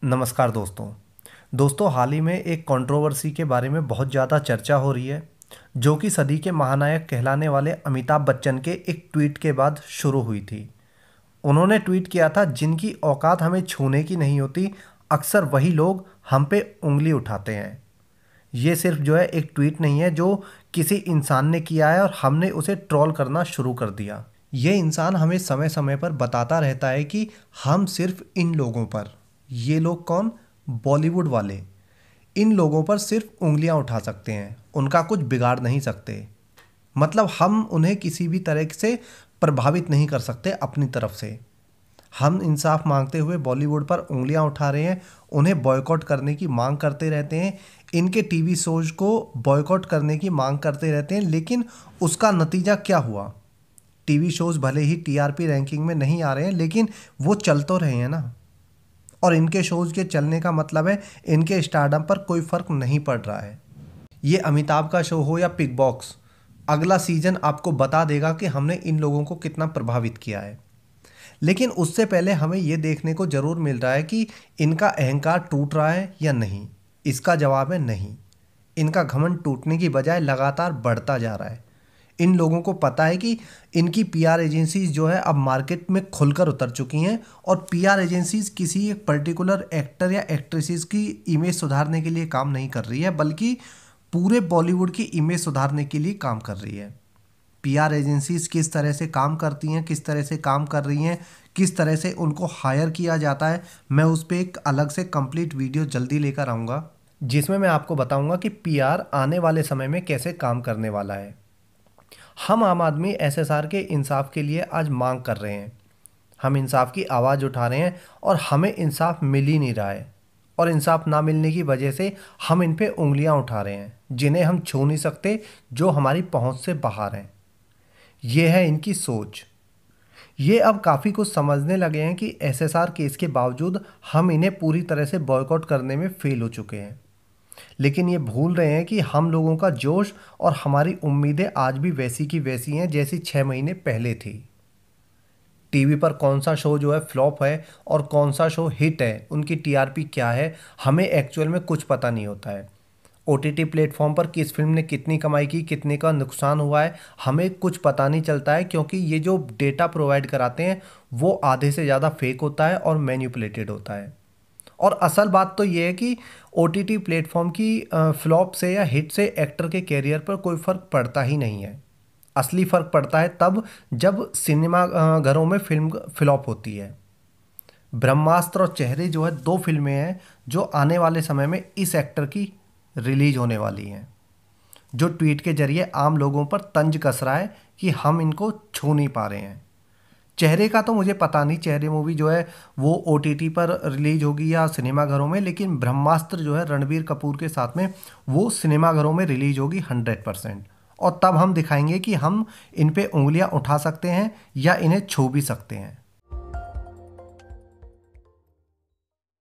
नमस्कार दोस्तों हाल ही में एक कंट्रोवर्सी के बारे में बहुत ज़्यादा चर्चा हो रही है जो कि सदी के महानायक कहलाने वाले अमिताभ बच्चन के एक ट्वीट के बाद शुरू हुई थी। उन्होंने ट्वीट किया था, जिनकी औकात हमें छूने की नहीं होती, अक्सर वही लोग हम पे उंगली उठाते हैं। ये सिर्फ एक ट्वीट नहीं है जो किसी इंसान ने किया है और हमने उसे ट्रोल करना शुरू कर दिया। ये इंसान हमें समय समय पर बताता रहता है कि हम सिर्फ इन लोगों पर, ये लोग कौन, बॉलीवुड वाले, इन लोगों पर सिर्फ उंगलियां उठा सकते हैं, उनका कुछ बिगाड़ नहीं सकते। मतलब हम उन्हें किसी भी तरह से प्रभावित नहीं कर सकते अपनी तरफ से। हम इंसाफ मांगते हुए बॉलीवुड पर उंगलियां उठा रहे हैं, उन्हें बॉयकॉट करने की मांग करते रहते हैं, इनके टीवी शोज को बॉयकॉट करने की मांग करते रहते हैं। लेकिन उसका नतीजा क्या हुआ? टीवी शोज भले ही टीआरपी रैंकिंग में नहीं आ रहे हैं, लेकिन वो चल तो रहे हैं ना। और इनके शोज के चलने का मतलब है इनके स्टारडम पर कोई फर्क नहीं पड़ रहा है। ये अमिताभ का शो हो या बिग बॉस, अगला सीजन आपको बता देगा कि हमने इन लोगों को कितना प्रभावित किया है। लेकिन उससे पहले हमें ये देखने को ज़रूर मिल रहा है कि इनका अहंकार टूट रहा है या नहीं। इसका जवाब है नहीं। इनका घमंड टूटने की बजाय लगातार बढ़ता जा रहा है। इन लोगों को पता है कि इनकी पीआर एजेंसीज अब मार्केट में खुलकर उतर चुकी हैं, और पीआर एजेंसीज किसी एक पर्टिकुलर एक्टर या एक्ट्रेसेस की इमेज सुधारने के लिए काम नहीं कर रही है, बल्कि पूरे बॉलीवुड की इमेज सुधारने के लिए काम कर रही है। पीआर एजेंसीज किस तरह से काम करती हैं, किस तरह से काम कर रही हैं, किस तरह से उनको हायर किया जाता है, मैं उस पर एक अलग से कंप्लीट वीडियो जल्दी लेकर आऊँगा, जिसमें मैं आपको बताऊंगा कि पीआर आने वाले समय में कैसे काम करने वाला है। हम आम आदमी एसएसआर के इंसाफ के लिए आज मांग कर रहे हैं। हम इंसाफ की आवाज़ उठा रहे हैं और हमें इंसाफ मिल ही नहीं रहा है। और इंसाफ ना मिलने की वजह से हम इन पे उंगलियां उठा रहे हैं, जिन्हें हम छू नहीं सकते, जो हमारी पहुंच से बाहर हैं। ये है इनकी सोच। ये अब काफ़ी कुछ समझने लगे हैं कि एसएसआर केस के बावजूद हम इन्हें पूरी तरह से बॉयकॉट करने में फेल हो चुके हैं। लेकिन ये भूल रहे हैं कि हम लोगों का जोश और हमारी उम्मीदें आज भी वैसी की वैसी हैं जैसी 6 महीने पहले थी। टीवी पर कौन सा शो फ्लॉप है और कौन सा शो हिट है, उनकी टीआरपी क्या है, हमें एक्चुअल में कुछ पता नहीं होता है। ओटीटी प्लेटफॉर्म पर किस फिल्म ने कितनी कमाई की, कितने का नुकसान हुआ है, हमें कुछ पता नहीं चलता है, क्योंकि ये जो डेटा प्रोवाइड कराते हैं वो आधे से ज़्यादा फेक होता है और मैन्युपुलेटेड होता है। और असल बात तो ये है कि ओटीटी प्लेटफॉर्म की फ्लॉप से या हिट से एक्टर के कैरियर पर कोई फ़र्क पड़ता ही नहीं है। असली फ़र्क पड़ता है तब जब सिनेमा घरों में फिल्म फ्लॉप होती है। ब्रह्मास्त्र और चेहरे दो फिल्में हैं जो आने वाले समय में इस एक्टर की रिलीज होने वाली हैं, जो ट्वीट के जरिए आम लोगों पर तंज कस रहा है कि हम इनको छू नहीं पा रहे हैं। चेहरे का तो मुझे पता नहीं, चेहरे मूवी वो ओटीटी पर रिलीज होगी या सिनेमाघरों में, लेकिन ब्रह्मास्त्र रणबीर कपूर के साथ में वो सिनेमाघरों में रिलीज होगी 100%। और तब हम दिखाएंगे कि हम इन पे उंगलियां उठा सकते हैं या इन्हें छू भी सकते हैं।